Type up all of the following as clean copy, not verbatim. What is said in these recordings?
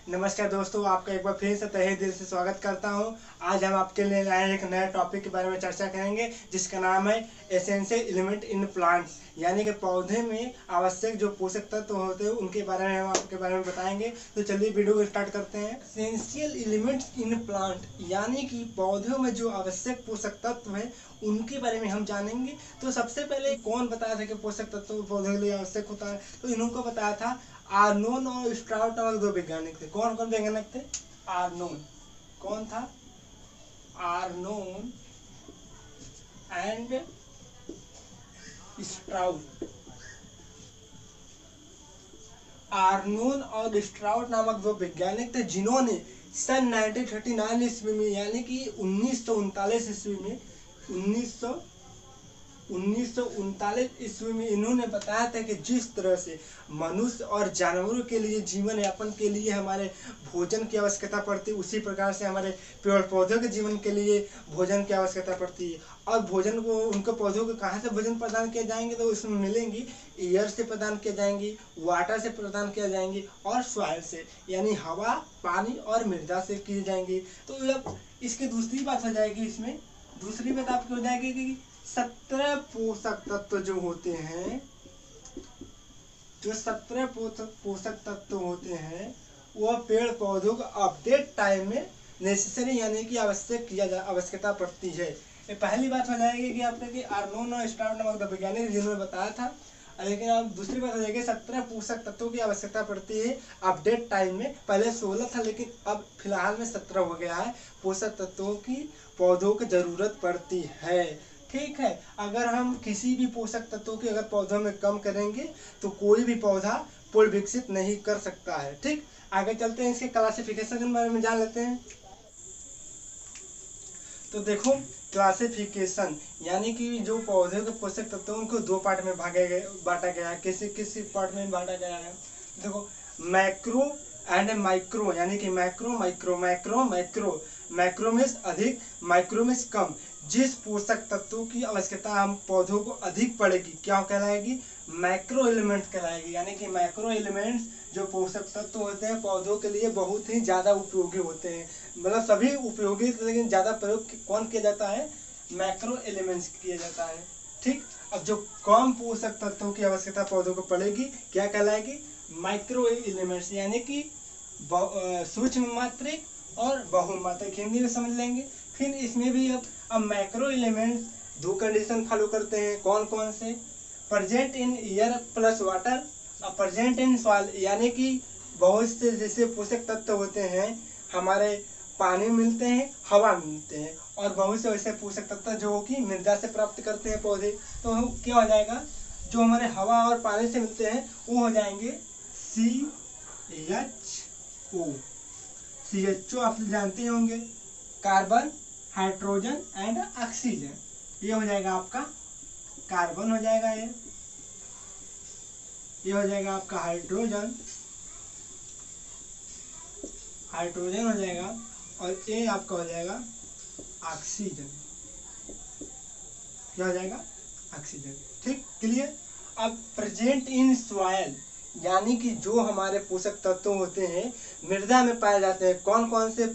नमस्कार दोस्तों, आपका एक बार फिर से तहे दिल से स्वागत करता हूं। आज हम आपके लिए लाए एक नए टॉपिक के बारे में चर्चा करेंगे, जिसका नाम है एसेंशियल एलिमेंट इन प्लांट्स, यानी कि पौधे में आवश्यक जो पोषक तत्व होते हैं उनके बारे में हम आपके बारे में बताएंगे। तो चलिए वीडियो को स्टार्ट करते हैं। एसेंशियल एलिमेंट्स इन प्लांट यानी कि पौधों में जो आवश्यक पोषक तत्व है उनके बारे में हम जानेंगे। तो सबसे पहले कौन बताया था कि पोषक तत्व पौधे के लिए आवश्यक होता है? तो इनको बताया था आर्नोन और स्ट्राउट नामक दो वैज्ञानिक थे। कौन कौन वैज्ञानिक थे? आर्नोन, कौन था? Arnon and स्ट्राउट। आर्नोन और स्ट्राउट नामक दो वैज्ञानिक थे, जिन्होंने सन 1939 ईस्वी में, यानी कि 1939 ईस्वी में 1939 ईस्वी में इन्होंने बताया था कि जिस तरह से मनुष्य और जानवरों के लिए जीवन यापन के लिए हमारे भोजन की आवश्यकता पड़ती है, उसी प्रकार से हमारे पेड़ पौधों के जीवन के लिए भोजन की आवश्यकता पड़ती है। और भोजन को उनको पौधों को कहाँ से भोजन प्रदान किए जाएंगे? तो उसमें मिलेंगी एयर से प्रदान किए जाएंगी, वाटर से प्रदान किया जाएंगी और सॉइल से, यानी हवा, पानी और मृदा से किए जाएंगी। तो अब इसकी दूसरी बात हो जाएगी, इसमें दूसरी बात आपकी हो जाएगी कि 17 पोषक तत्व जो होते हैं, जो 17 पोषक तत्व होते हैं वह पेड़ पौधों को अपडेट टाइम में नेसेसरी यानी कि आवश्यकता पड़ती है। ये पहली बात हो जाएगी कि आपने कि आर्नोन और स्ट्राउट नामक वैज्ञानिक जिन्होंने बताया था। लेकिन अब दूसरी बात हो जाएगी 17 पोषक तत्वों की आवश्यकता पड़ती है अपडेट टाइम में। पहले 16 था, लेकिन अब फिलहाल में 17 हो गया है पोषक तत्वों की पौधों की जरूरत पड़ती है। ठीक है, अगर हम किसी भी पोषक तत्वों की अगर पौधों में कम करेंगे तो कोई भी पौधा फूल विकसित नहीं कर सकता है। ठीक, आगे चलते हैं, इसके क्लासिफिकेशन के बारे में जान लेते हैं। तो देखो, क्लासिफिकेशन यानी कि जो पौधे के पोषक तत्व उनको दो पार्ट में बांटा गया है। किसी पार्ट में बांटा गया है? देखो, मैक्रो एंड माइक्रो, यानी कि macro micro, macro macro, macro में अधिक, माइक्रो में कम। जिस पोषक तत्वों की आवश्यकता हम पौधों को अधिक पड़ेगी क्या कहलाएगी? मैक्रो एलिमेंट्स कहलाएगी। यानी कि मैक्रो एलिमेंट्स जो पोषक तत्व होते हैं पौधों के लिए बहुत ही ज्यादा उपयोगी होते हैं, मतलब सभी उपयोगी, लेकिन ज्यादा प्रयोग कौन किया जाता है? मैक्रो एलिमेंट्स किया जाता है। ठीक, अब जो कम पोषक तत्वों की आवश्यकता पौधों को पड़ेगी क्या कहलाएगी? माइक्रो एलिमेंट्स, यानी कि सूक्ष्म मात्रिक और बहुमात्रिक, हिंदी में समझ लेंगे। फिर इसमें भी अब मैक्रो एलिमेंट्स दो कंडीशन फॉलो करते हैं। कौन कौन से? Present in air plus water और प्रेजेंट इन सॉइल, यानी कि बहुत से जैसे पोषक तत्व होते हैं हमारे पानी मिलते हैं, हवा मिलते हैं, और बहुत से वैसे पोषक तत्व जो कि मृदा से प्राप्त करते हैं पौधे। तो क्या हो जाएगा? जो हमारे हवा और पानी से मिलते हैं वो हो जाएंगे CHO। CHO आप जानते होंगे, कार्बन, हाइड्रोजन एंड ऑक्सीजन। ये हो जाएगा आपका कार्बन, हो जाएगा ये हो जाएगा आपका हाइड्रोजन, हाइड्रोजन हो जाएगा, और ये आपका हो जाएगा ऑक्सीजन। क्या हो जाएगा? ऑक्सीजन। ठीक, क्लियर। अब प्रेजेंट इन सॉइल, यानी कि जो हमारे पोषक तत्व होते हैं मृदा में पाए जाते हैं। कौन कौन से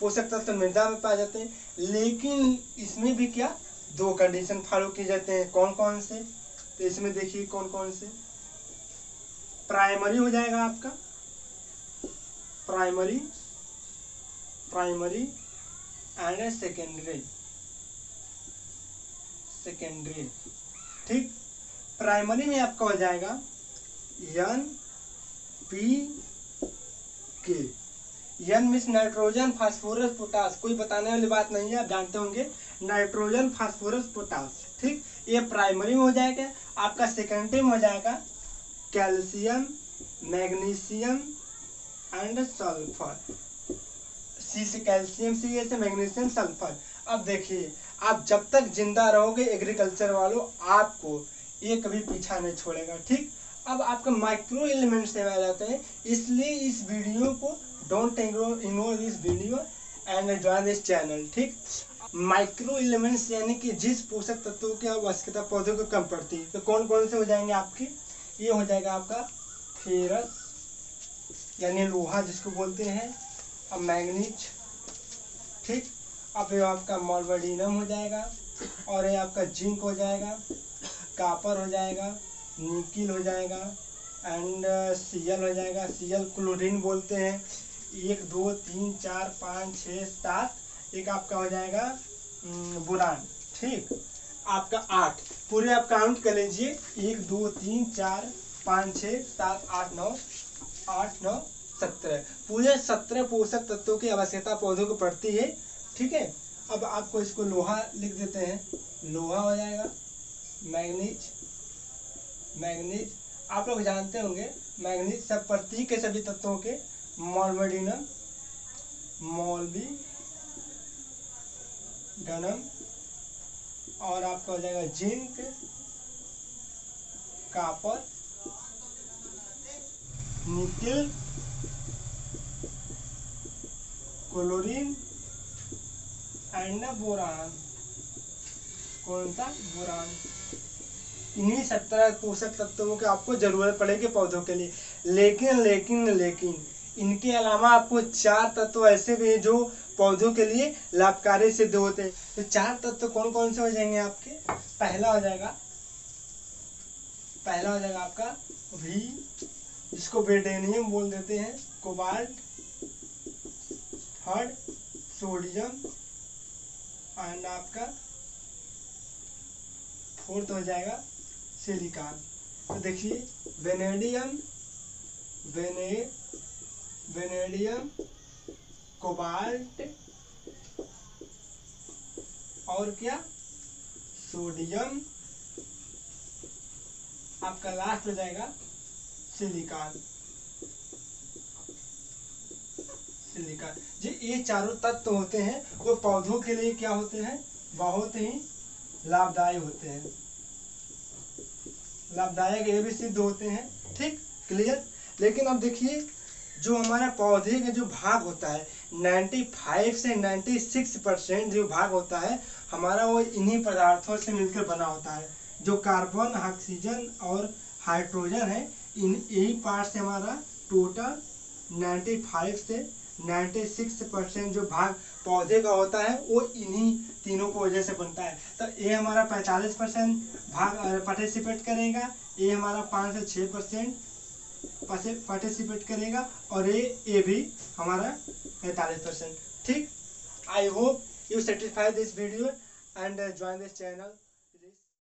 पोषक तत्व मृदा में पाए जाते हैं? लेकिन इसमें भी क्या दो कंडीशन फॉलो किए जाते हैं। कौन कौन से? तो इसमें देखिए कौन कौन से। प्राइमरी हो जाएगा आपका, प्राइमरी एंड सेकेंडरी। ठीक, प्राइमरी में आपका हो जाएगा NPK। N means nitrogen, phosphorus, potash. कोई बताने वाली बात नहीं है, आप जानते होंगे, नाइट्रोजन, फास्फोरस, पोटास। ठीक, ये प्राइमरी में हो जाएगा। आपका सेकेंडरी में हो जाएगा कैल्शियम, मैग्नीशियम एंड सल्फर। सी से कैल्शियम, सी से मैग्नीशियम, सल्फर। अब देखिए, आप जब तक जिंदा रहोगे एग्रीकल्चर वालों, आपको ये कभी पीछा नहीं छोड़ेगा। ठीक, अब आपका माइक्रो एलिमेंट्स से आ जाते हैं, इसलिए इस वीडियो को don't ignore this video and join this channel. ठीक, माइक्रो एलिमेंट्स यानी कि जिस पोषक तत्वों की आवश्यकता पौधों को कम पड़ती है, तो कौन कौन से हो जाएंगे आपके? ये हो जाएगा आपका फेरस, यानी लोहा जिसको बोलते हैं। अब मैग्नीज, ठीक। अब ये आपका मोलिब्डेनम हो जाएगा, और ये आपका जिंक हो जाएगा, कापर हो जाएगा, निकिल हो जाएगा, एंड सीएल हो जाएगा। सीएल क्लोरीन बोलते हैं। 1 2 3 4 5 6 7, एक आपका हो जाएगा बोरान, ठीक। आपका 8, पूरे आप काउंट कर लीजिए। 1 2 3 4 5 6 7 8 9 17, पूरे 17 पोषक तत्वों की आवश्यकता पौधों को पड़ती है, ठीक है। अब आपको इसको लोहा लिख देते हैं, लोहा हो जाएगा। मैग्नीज, मैग्नीज आप लोग जानते होंगे, मैग्नीज सब प्रतीक के सभी तत्वों के। मोलिब्डेनम, मोलिब्डेनम, और आपका हो जाएगा zinc, copper, nickel, chlorine and boron. कौन सा? बोरान। इन्हीं 17 पोषक तत्वों की आपको जरूरत पड़ेगी पौधों के लिए। लेकिन इनके अलावा आपको 4 तत्व ऐसे भी हैं जो पौधों के लिए लाभकारी सिद्ध होते हैं। तो 4 तत्व कौन कौन से हो जाएंगे आपके? पहला हो जाएगा आपका भी, जिसको वेडेनियम बोल देते हैं, कोबाल्ट। थर्ड सोडियम, एंड आपका फोर्थ हो जाएगा सिलिकॉन। तो देखिए वेनेडियम, कोबाल्ट, और क्या? सोडियम। आपका लास्ट हो जाएगा सिलिकॉन। जी, ये चारों तत्व होते हैं वो पौधों के लिए क्या होते हैं? बहुत ही लाभदायक होते हैं। लाभदायक ये भी सिद्ध होते हैं, ठीक, क्लियर। लेकिन अब देखिए, जो हमारा पौधे का जो भाग होता है 95 से 96% जो भाग होता है हमारा, वो इन्हीं पदार्थों से मिलकर बना होता है। जो कार्बन, ऑक्सीजन और हाइड्रोजन है, इन यही पार्ट से हमारा टोटल 95 से 96% जो भाग पौधे का होता है वो इन्हीं तीनों को वजह से बनता है। तो ये हमारा 45% भाग पार्टिसिपेट करेगा, ये हमारा 5 से 6% पार्टिसिपेट करेगा, और ये भी हमारा 45%, ठीक। I hope you satisfy this video and join this channel.